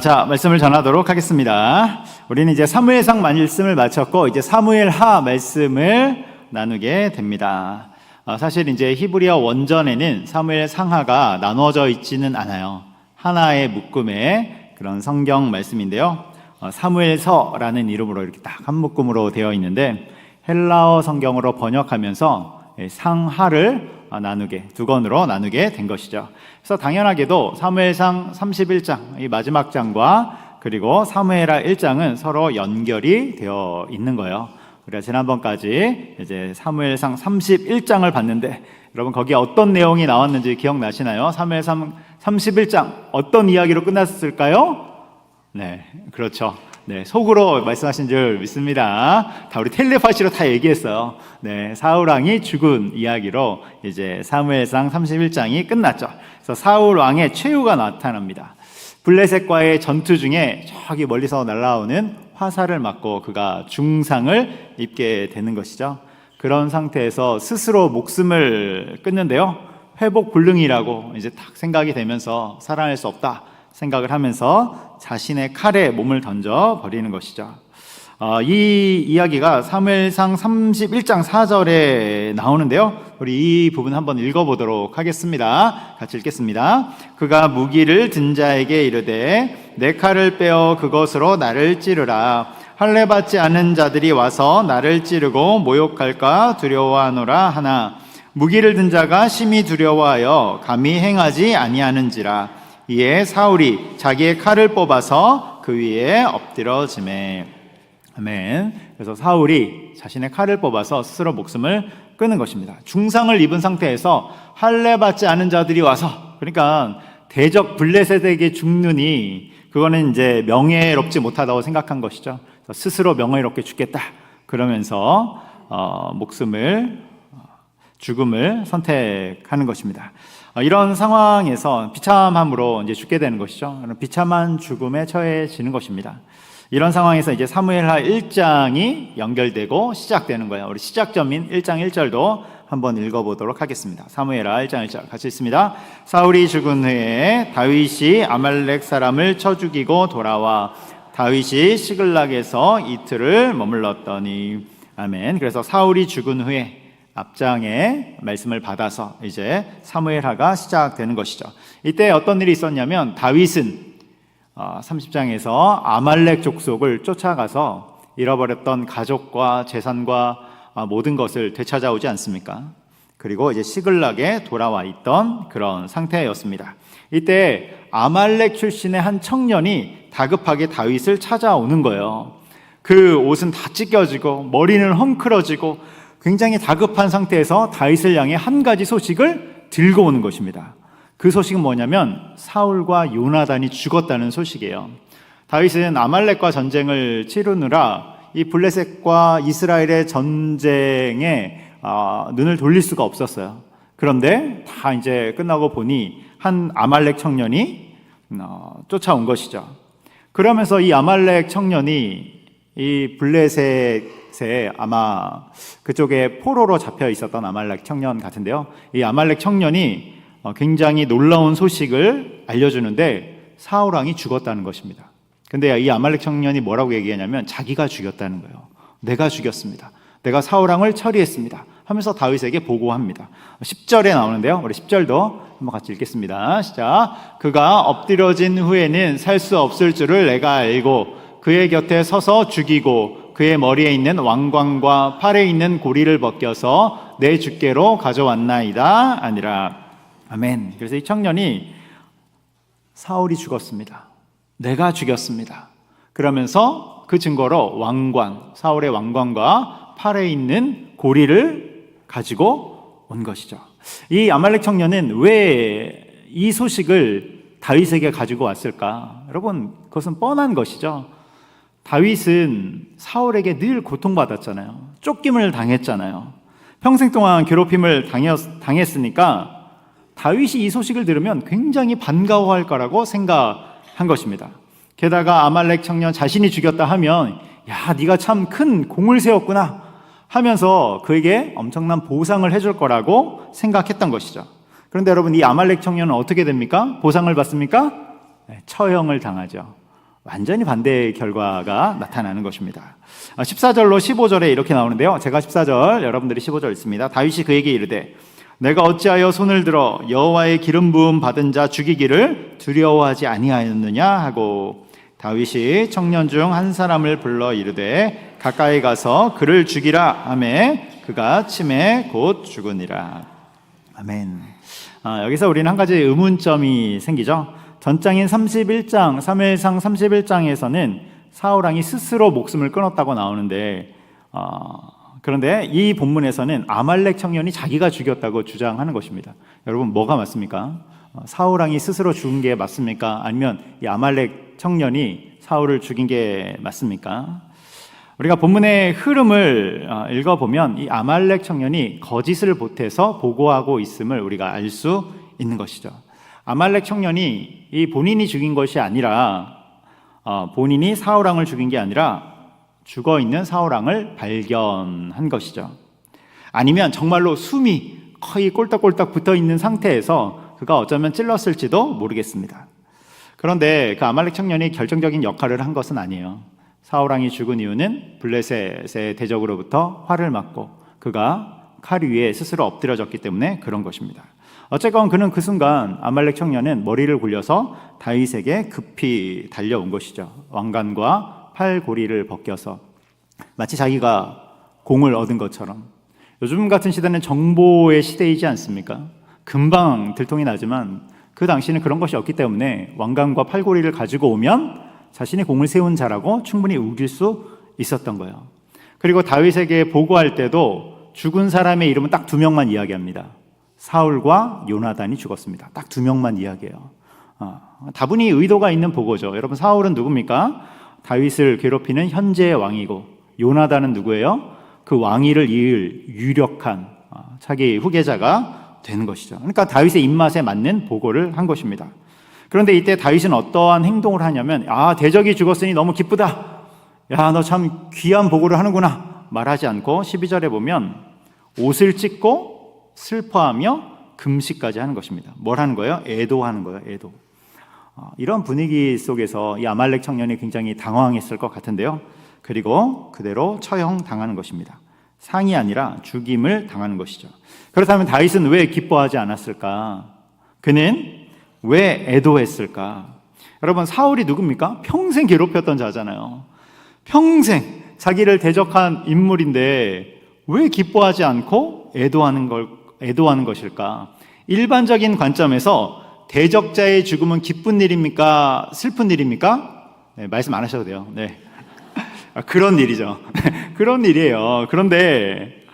자, 말씀을 전하도록 하겠습니다. 우리는 이제 사무엘상 말씀을 마쳤고 이제 사무엘하 말씀을 나누게 됩니다. 사실 이제 히브리어 원전에는 사무엘상하가 나누어져 있지는 않아요. 하나의 묶음의 그런 성경 말씀인데요. 사무엘서라는 이름으로 이렇게 딱 한 묶음으로 되어 있는데 헬라어 성경으로 번역하면서 상하를 나누게, 두 권으로 나누게 된 것이죠. 그래서 당연하게도 사무엘상 31장, 이 마지막 장과 그리고 사무엘하 1장은 서로 연결이 되어 있는 거예요. 우리가 지난번까지 이제 사무엘상 31장을 봤는데 여러분 거기에 어떤 내용이 나왔는지 기억나시나요? 사무엘상 31장 어떤 이야기로 끝났을까요? 네, 그렇죠. 네, 속으로 말씀하신 줄 믿습니다. 다 우리 텔레파시로 다 얘기했어요. 네, 사울 왕이 죽은 이야기로 이제 사무엘상 31장이 끝났죠. 그래서 사울 왕의 최후가 나타납니다. 블레셋과의 전투 중에 저기 멀리서 날아오는 화살을 맞고 그가 중상을 입게 되는 것이죠. 그런 상태에서 스스로 목숨을 끊는데요. 회복 불능이라고 이제 딱 생각이 되면서 살아낼 수 없다 생각을 하면서 자신의 칼에 몸을 던져 버리는 것이죠. 이 이야기가 사무엘상 31장 4절에 나오는데요. 우리 이 부분 한번 읽어보도록 하겠습니다. 같이 읽겠습니다. 그가 무기를 든 자에게 이르되 내 칼을 빼어 그것으로 나를 찌르라. 할례 받지 않은 자들이 와서 나를 찌르고 모욕할까 두려워하노라 하나 무기를 든 자가 심히 두려워하여 감히 행하지 아니하는지라. 이에 사울이 자기의 칼을 뽑아서 그 위에 엎드러지매. 아멘. 그래서 사울이 자신의 칼을 뽑아서 스스로 목숨을 끊는 것입니다. 중상을 입은 상태에서 할례 받지 않은 자들이 와서, 그러니까 대적 블레셋에게 죽느니 그거는 이제 명예롭지 못하다고 생각한 것이죠. 스스로 명예롭게 죽겠다 그러면서 죽음을 선택하는 것입니다. 이런 상황에서 비참함으로 이제 죽게 되는 것이죠. 비참한 죽음에 처해지는 것입니다. 이런 상황에서 이제 사무엘하 1장이 연결되고 시작되는 거예요. 우리 시작점인 1장 1절도 한번 읽어보도록 하겠습니다. 사무엘하 1장 1절 같이 읽습니다. 사울이 죽은 후에 다윗이 아말렉 사람을 쳐 죽이고 돌아와 다윗이 시글락에서 이틀을 머물렀더니. 아멘. 그래서 사울이 죽은 후에 앞장의 말씀을 받아서 이제 사무엘하가 시작되는 것이죠. 이때 어떤 일이 있었냐면 다윗은 30장에서 아말렉 족속을 쫓아가서 잃어버렸던 가족과 재산과 모든 것을 되찾아오지 않습니까? 그리고 이제 시글락에 돌아와 있던 그런 상태였습니다. 이때 아말렉 출신의 한 청년이 다급하게 다윗을 찾아오는 거예요. 그 옷은 다 찢겨지고 머리는 헝클어지고 굉장히 다급한 상태에서 다윗을 향해 한 가지 소식을 들고 오는 것입니다. 그 소식은 뭐냐면 사울과 요나단이 죽었다는 소식이에요. 다윗은 아말렉과 전쟁을 치르느라 이 블레셋과 이스라엘의 전쟁에 눈을 돌릴 수가 없었어요. 그런데 다 이제 끝나고 보니 한 아말렉 청년이 쫓아온 것이죠. 그러면서 이 아말렉 청년이 이 블레셋에 아마 그쪽에 포로로 잡혀 있었던 아말렉 청년 같은데요. 이 아말렉 청년이 굉장히 놀라운 소식을 알려주는데 사울 왕이 죽었다는 것입니다. 근데 이 아말렉 청년이 뭐라고 얘기하냐면 자기가 죽였다는 거예요. 내가 죽였습니다. 내가 사울 왕을 처리했습니다 하면서 다윗에게 보고합니다. 10절에 나오는데요. 우리 10절도 한번 같이 읽겠습니다. 시작. 그가 엎드려진 후에는 살 수 없을 줄을 내가 알고 그의 곁에 서서 죽이고 그의 머리에 있는 왕관과 팔에 있는 고리를 벗겨서 내 주께로 가져왔나이다 아니라. 아멘. 그래서 이 청년이 사울이 죽었습니다. 내가 죽였습니다. 그러면서 그 증거로 사울의 왕관과 팔에 있는 고리를 가지고 온 것이죠. 이 아말렉 청년은 왜 이 소식을 다윗에게 가지고 왔을까? 여러분, 그것은 뻔한 것이죠. 다윗은 사울에게 늘 고통받았잖아요. 쫓김을 당했잖아요. 평생 동안 괴롭힘을 당했으니까 다윗이 이 소식을 들으면 굉장히 반가워할 거라고 생각한 것입니다. 게다가 아말렉 청년 자신이 죽였다 하면 야, 네가 참 큰 공을 세웠구나 하면서 그에게 엄청난 보상을 해줄 거라고 생각했던 것이죠. 그런데 여러분, 이 아말렉 청년은 어떻게 됩니까? 보상을 받습니까? 처형을 당하죠. 완전히 반대의 결과가 나타나는 것입니다. 14절로 15절에 이렇게 나오는데요. 제가 14절, 여러분들이 15절 읽습니다. 다윗이 그에게 이르되 내가 어찌하여 손을 들어 여호와의 기름 부음 받은 자 죽이기를 두려워하지 아니하였느냐 하고, 다윗이 청년 중 한 사람을 불러 이르되 가까이 가서 그를 죽이라 하매 그가 침에 곧 죽으니라. 아멘. 여기서 우리는 한 가지 의문점이 생기죠. 전장인 31장, 사무엘상 31장에서는 사울 왕이 스스로 목숨을 끊었다고 나오는데, 그런데 이 본문에서는 아말렉 청년이 자기가 죽였다고 주장하는 것입니다. 여러분, 뭐가 맞습니까? 사울 왕이 스스로 죽은 게 맞습니까? 아니면 이 아말렉 청년이 사울을 죽인 게 맞습니까? 우리가 본문의 흐름을 읽어보면 이 아말렉 청년이 거짓을 보태서 보고하고 있음을 우리가 알 수 있는 것이죠. 아말렉 청년이 이 본인이 죽인 것이 아니라, 본인이 사울 왕을 죽인 게 아니라 죽어 있는 사울 왕을 발견한 것이죠. 아니면 정말로 숨이 거의 꼴딱꼴딱 붙어 있는 상태에서 그가 어쩌면 찔렀을지도 모르겠습니다. 그런데 그 아말렉 청년이 결정적인 역할을 한 것은 아니에요. 사울 왕이 죽은 이유는 블레셋의 대적으로부터 화를 맞고 그가 칼 위에 스스로 엎드려졌기 때문에 그런 것입니다. 어쨌건 그는 그 순간 아말렉 청년은 머리를 굴려서 다윗에게 급히 달려온 것이죠. 왕관과 팔고리를 벗겨서 마치 자기가 공을 얻은 것처럼. 요즘 같은 시대는 정보의 시대이지 않습니까? 금방 들통이 나지만 그 당시는 그런 것이 없기 때문에 왕관과 팔고리를 가지고 오면 자신이 공을 세운 자라고 충분히 우길 수 있었던 거예요. 그리고 다윗에게 보고할 때도 죽은 사람의 이름은 딱 2명만 이야기합니다. 사울과 요나단이 죽었습니다. 딱 2명만 이야기해요. 다분히 의도가 있는 보고죠. 여러분, 사울은 누굽니까? 다윗을 괴롭히는 현재의 왕이고, 요나단은 누구예요? 그 왕위를 이을 유력한 자기 후계자가 되는 것이죠. 그러니까 다윗의 입맛에 맞는 보고를 한 것입니다. 그런데 이때 다윗은 어떠한 행동을 하냐면, 대적이 죽었으니 너무 기쁘다. 야, 너 참 귀한 보고를 하는구나. 말하지 않고 12절에 보면 옷을 찢고 슬퍼하며 금식까지 하는 것입니다. 뭘 하는 거예요? 애도하는 거예요. 애도. 이런 분위기 속에서 이 아말렉 청년이 굉장히 당황했을 것 같은데요. 그리고 그대로 처형당하는 것입니다. 상이 아니라 죽임을 당하는 것이죠. 그렇다면 다윗은 왜 기뻐하지 않았을까? 그는 왜 애도했을까? 여러분, 사울이 누굽니까? 평생 괴롭혔던 자잖아요. 평생 자기를 대적한 인물인데 왜 기뻐하지 않고 애도하는 것일까? 일반적인 관점에서 대적자의 죽음은 기쁜 일입니까? 슬픈 일입니까? 네, 말씀 안 하셔도 돼요. 네. 그런 일이죠. 그런 일이에요. 그런데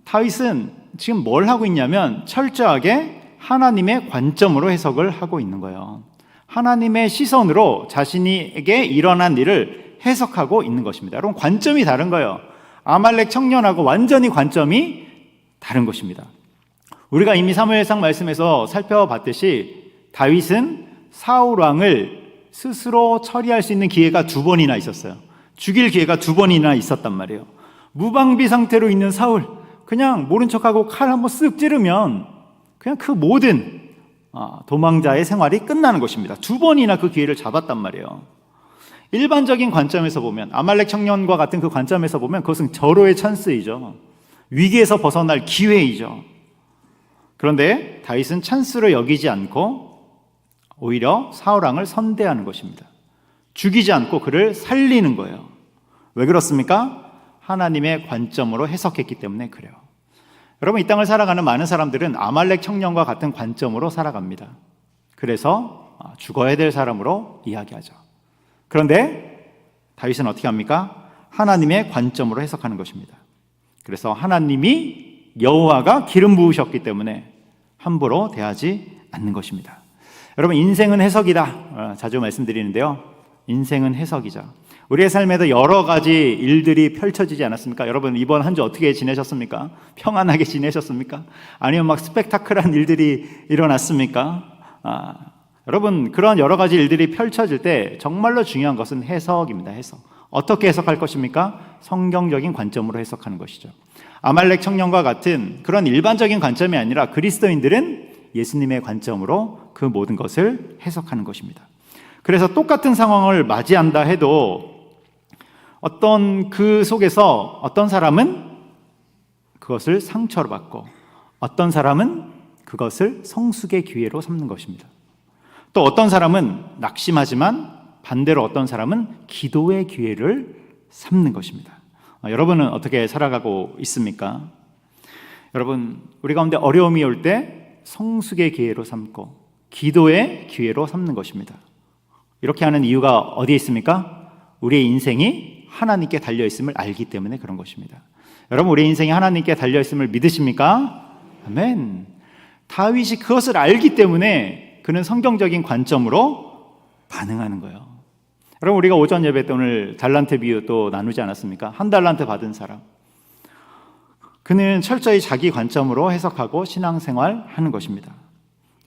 다윗은 지금 뭘 하고 있냐면 철저하게 하나님의 관점으로 해석을 하고 있는 거예요. 하나님의 시선으로 자신에게 일어난 일을 해석하고 있는 것입니다. 여러분, 관점이 다른 거예요. 아말렉 청년하고 완전히 관점이 다른 것입니다. 우리가 이미 사무엘상 말씀에서 살펴봤듯이 다윗은 사울 왕을 스스로 처리할 수 있는 기회가 2번이나 있었어요. 죽일 기회가 2번이나 있었단 말이에요. 무방비 상태로 있는 사울, 그냥 모른 척하고 칼 한번 쓱 찌르면 그냥 그 모든 도망자의 생활이 끝나는 것입니다. 2번이나 그 기회를 잡았단 말이에요. 일반적인 관점에서 보면, 아말렉 청년과 같은 그 관점에서 보면 그것은 절호의 찬스이죠. 위기에서 벗어날 기회이죠. 그런데 다윗은 찬스로 여기지 않고 오히려 사울 왕을 선대하는 것입니다. 죽이지 않고 그를 살리는 거예요. 왜 그렇습니까? 하나님의 관점으로 해석했기 때문에 그래요. 여러분, 이 땅을 살아가는 많은 사람들은 아말렉 청년과 같은 관점으로 살아갑니다. 그래서 죽어야 될 사람으로 이야기하죠. 그런데 다윗은 어떻게 합니까? 하나님의 관점으로 해석하는 것입니다. 그래서 하나님이 여호와가 기름 부으셨기 때문에 함부로 대하지 않는 것입니다. 여러분, 인생은 해석이다. 자주 말씀드리는데요. 인생은 해석이죠. 우리의 삶에도 여러 가지 일들이 펼쳐지지 않았습니까? 여러분, 이번 한 주 어떻게 지내셨습니까? 평안하게 지내셨습니까? 아니면 막 스펙타클한 일들이 일어났습니까? 여러분, 그런 여러 가지 일들이 펼쳐질 때 정말로 중요한 것은 해석입니다. 해석. 어떻게 해석할 것입니까? 성경적인 관점으로 해석하는 것이죠. 아말렉 청년과 같은 그런 일반적인 관점이 아니라 그리스도인들은 예수님의 관점으로 그 모든 것을 해석하는 것입니다. 그래서 똑같은 상황을 맞이한다 해도 어떤 그 속에서 어떤 사람은 그것을 상처로 받고 어떤 사람은 그것을 성숙의 기회로 삼는 것입니다. 또 어떤 사람은 낙심하지만 반대로 어떤 사람은 기도의 기회를 삼는 것입니다. 여러분은 어떻게 살아가고 있습니까? 여러분, 우리 가운데 어려움이 올 때 성숙의 기회로 삼고 기도의 기회로 삼는 것입니다. 이렇게 하는 이유가 어디에 있습니까? 우리의 인생이 하나님께 달려있음을 알기 때문에 그런 것입니다. 여러분, 우리의 인생이 하나님께 달려있음을 믿으십니까? 아멘. 다윗이 그것을 알기 때문에 그는 성경적인 관점으로 반응하는 거예요. 여러분, 우리가 오전 예배 때 오늘 달란트 비유 또 나누지 않았습니까? 한 달란트 받은 사람, 그는 철저히 자기 관점으로 해석하고 신앙생활 하는 것입니다.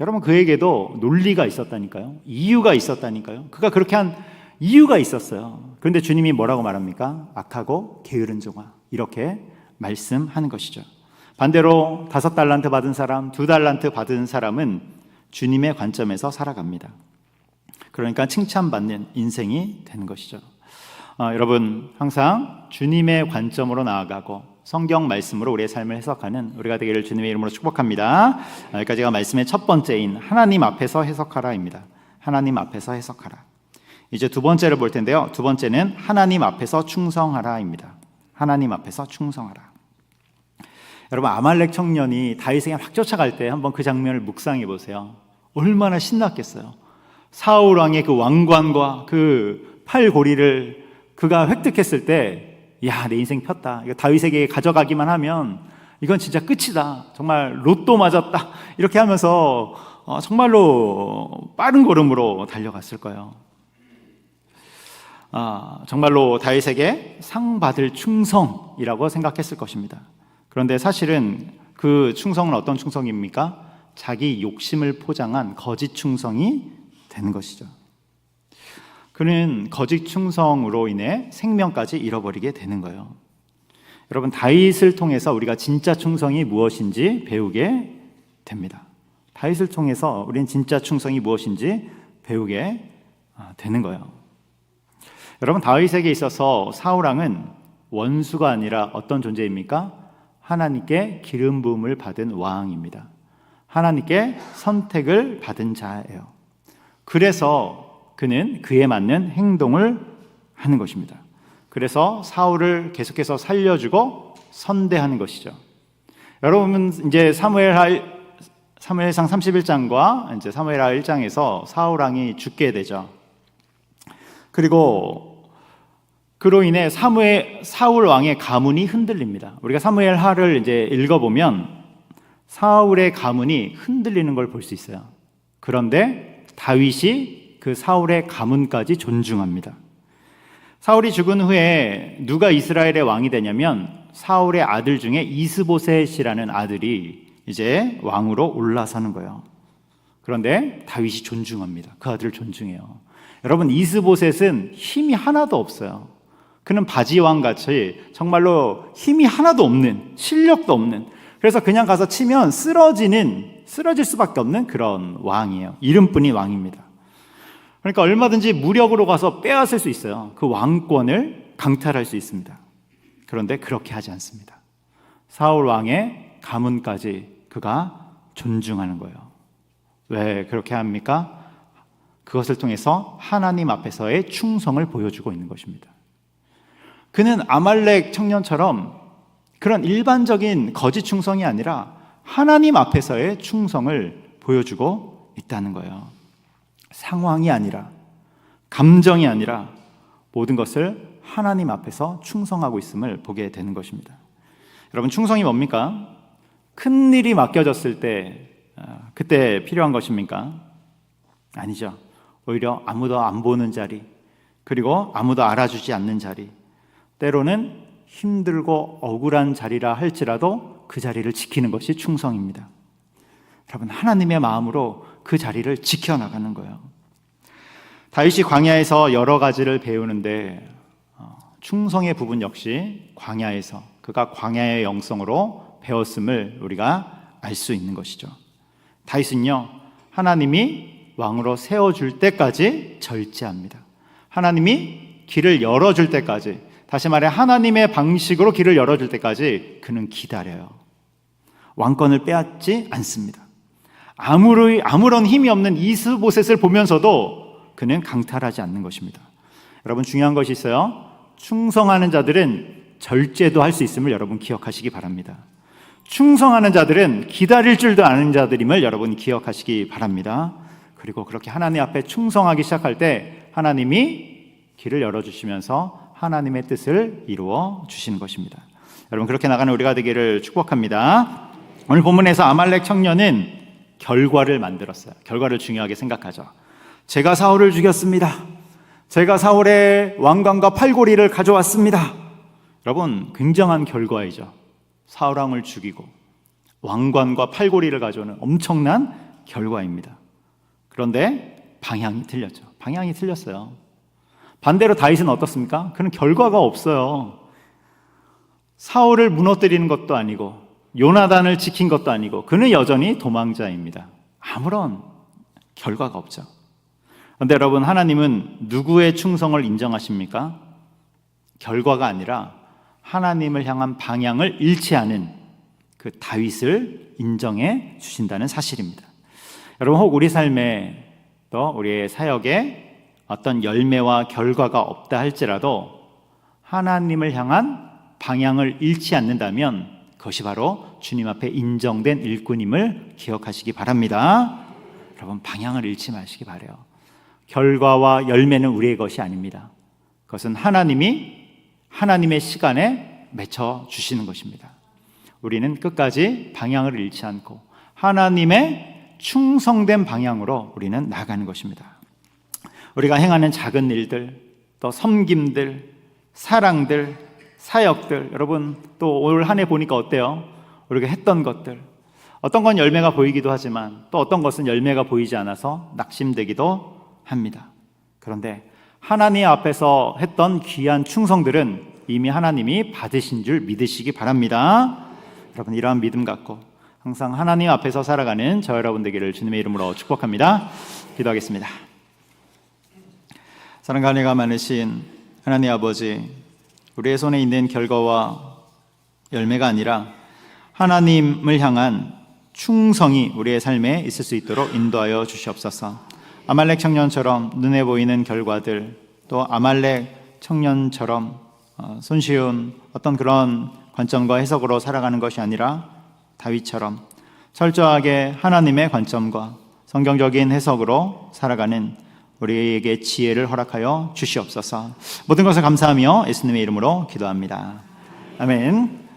여러분, 그에게도 논리가 있었다니까요. 이유가 있었다니까요. 그가 그렇게 한 이유가 있었어요. 그런데 주님이 뭐라고 말합니까? 악하고 게으른 종아, 이렇게 말씀하는 것이죠. 반대로 5달란트 받은 사람, 2달란트 받은 사람은 주님의 관점에서 살아갑니다. 그러니까 칭찬받는 인생이 되는 것이죠. 여러분, 항상 주님의 관점으로 나아가고 성경 말씀으로 우리의 삶을 해석하는 우리가 되기를 주님의 이름으로 축복합니다. 여기까지가 말씀의 첫 번째인 하나님 앞에서 해석하라입니다. 하나님 앞에서 해석하라. 이제 두 번째를 볼 텐데요. 두 번째는 하나님 앞에서 충성하라입니다. 하나님 앞에서 충성하라. 여러분, 아말렉 청년이 다윗에게 막 쫓아갈 때 한번 그 장면을 묵상해 보세요. 얼마나 신났겠어요. 사울 왕의 그 왕관과 그 팔고리를 그가 획득했을 때, 야, 내 인생 폈다. 이거 다윗에게 가져가기만 하면 이건 진짜 끝이다. 정말 로또 맞았다. 이렇게 하면서 정말로 빠른 걸음으로 달려갔을 거예요. 정말로 다윗에게 상 받을 충성이라고 생각했을 것입니다. 그런데 사실은 그 충성은 어떤 충성입니까? 자기 욕심을 포장한 거짓 충성이 되는 것이죠. 그는 거짓 충성으로 인해 생명까지 잃어버리게 되는 거예요. 여러분, 다윗을 통해서 우리가 진짜 충성이 무엇인지 배우게 됩니다. 다윗을 통해서 우리는 진짜 충성이 무엇인지 배우게 되는 거예요. 여러분, 다윗에게 있어서 사울 왕은 원수가 아니라 어떤 존재입니까? 하나님께 기름 부음을 받은 왕입니다. 하나님께 선택을 받은 자예요. 그래서 그는 그에 맞는 행동을 하는 것입니다. 그래서 사울을 계속해서 살려주고 선대하는 것이죠. 여러분, 이제 사무엘상 31장과 이제 사무엘하 1장에서 사울 왕이 죽게 되죠. 그리고 그로 인해 사울 왕의 가문이 흔들립니다. 우리가 사무엘하를 이제 읽어보면 사울의 가문이 흔들리는 걸 볼 수 있어요. 그런데 다윗이 그 사울의 가문까지 존중합니다. 사울이 죽은 후에 누가 이스라엘의 왕이 되냐면 사울의 아들 중에 이스보셋이라는 아들이 이제 왕으로 올라서는 거예요. 그런데 다윗이 존중합니다. 그 아들을 존중해요. 여러분, 이스보셋은 힘이 하나도 없어요. 그는 바지왕같이 정말로 힘이 하나도 없는, 실력도 없는, 그래서 그냥 가서 치면 쓰러질 수밖에 없는 그런 왕이에요. 이름뿐인 왕입니다. 그러니까 얼마든지 무력으로 가서 빼앗을 수 있어요. 그 왕권을 강탈할 수 있습니다. 그런데 그렇게 하지 않습니다. 사울 왕의 가문까지 그가 존중하는 거예요. 왜 그렇게 합니까? 그것을 통해서 하나님 앞에서의 충성을 보여주고 있는 것입니다. 그는 아말렉 청년처럼 그런 일반적인 거짓 충성이 아니라 하나님 앞에서의 충성을 보여주고 있다는 거예요. 상황이 아니라, 감정이 아니라 모든 것을 하나님 앞에서 충성하고 있음을 보게 되는 것입니다. 여러분, 충성이 뭡니까? 큰 일이 맡겨졌을 때 그때 필요한 것입니까? 아니죠. 오히려 아무도 안 보는 자리, 그리고 아무도 알아주지 않는 자리, 때로는 힘들고 억울한 자리라 할지라도 그 자리를 지키는 것이 충성입니다. 여러분, 하나님의 마음으로 그 자리를 지켜나가는 거예요. 다윗이 광야에서 여러 가지를 배우는데 충성의 부분 역시 광야에서 그가 광야의 영성으로 배웠음을 우리가 알 수 있는 것이죠. 다윗은요, 하나님이 왕으로 세워줄 때까지 절제합니다. 하나님이 길을 열어줄 때까지, 다시 말해 하나님의 방식으로 길을 열어줄 때까지 그는 기다려요. 왕권을 빼앗지 않습니다. 아무런 힘이 없는 이스보셋을 보면서도 그는 강탈하지 않는 것입니다. 여러분, 중요한 것이 있어요. 충성하는 자들은 절제도 할 수 있음을 여러분 기억하시기 바랍니다. 충성하는 자들은 기다릴 줄도 아는 자들임을 여러분 기억하시기 바랍니다. 그리고 그렇게 하나님 앞에 충성하기 시작할 때 하나님이 길을 열어주시면서 하나님의 뜻을 이루어 주시는 것입니다. 여러분, 그렇게 나가는 우리가 되기를 축복합니다. 오늘 본문에서 아말렉 청년은 결과를 만들었어요. 결과를 중요하게 생각하죠. 제가 사울을 죽였습니다. 제가 사울의 왕관과 팔고리를 가져왔습니다. 여러분, 굉장한 결과이죠. 사울왕을 죽이고 왕관과 팔고리를 가져오는 엄청난 결과입니다. 그런데 방향이 틀렸죠. 방향이 틀렸어요. 반대로 다윗은 어떻습니까? 그는 결과가 없어요. 사울을 무너뜨리는 것도 아니고 요나단을 지킨 것도 아니고 그는 여전히 도망자입니다. 아무런 결과가 없죠. 그런데 여러분, 하나님은 누구의 충성을 인정하십니까? 결과가 아니라 하나님을 향한 방향을 잃지 않은 그 다윗을 인정해 주신다는 사실입니다. 여러분, 혹 우리 삶에 또 우리의 사역에 어떤 열매와 결과가 없다 할지라도 하나님을 향한 방향을 잃지 않는다면 그것이 바로 주님 앞에 인정된 일꾼임을 기억하시기 바랍니다. 여러분, 방향을 잃지 마시기 바라요. 결과와 열매는 우리의 것이 아닙니다. 그것은 하나님의 시간에 맺혀 주시는 것입니다. 우리는 끝까지 방향을 잃지 않고 하나님의 충성된 방향으로 우리는 나아가는 것입니다. 우리가 행하는 작은 일들, 또 섬김들, 사랑들, 사역들, 여러분 또 올 한 해 보니까 어때요? 우리가 했던 것들, 어떤 건 열매가 보이기도 하지만 또 어떤 것은 열매가 보이지 않아서 낙심되기도 합니다. 그런데 하나님 앞에서 했던 귀한 충성들은 이미 하나님이 받으신 줄 믿으시기 바랍니다. 여러분, 이러한 믿음 갖고 항상 하나님 앞에서 살아가는 저 여러분 되기를 주님의 이름으로 축복합니다. 기도하겠습니다. 사랑과 은혜가 많으신 하나님 아버지, 우리의 손에 있는 결과와 열매가 아니라 하나님을 향한 충성이 우리의 삶에 있을 수 있도록 인도하여 주시옵소서. 아말렉 청년처럼 눈에 보이는 결과들, 또 아말렉 청년처럼 손쉬운 어떤 그런 관점과 해석으로 살아가는 것이 아니라 다윗처럼 철저하게 하나님의 관점과 성경적인 해석으로 살아가는 우리에게 지혜를 허락하여 주시옵소서. 모든 것을 감사하며 예수님의 이름으로 기도합니다. 아멘.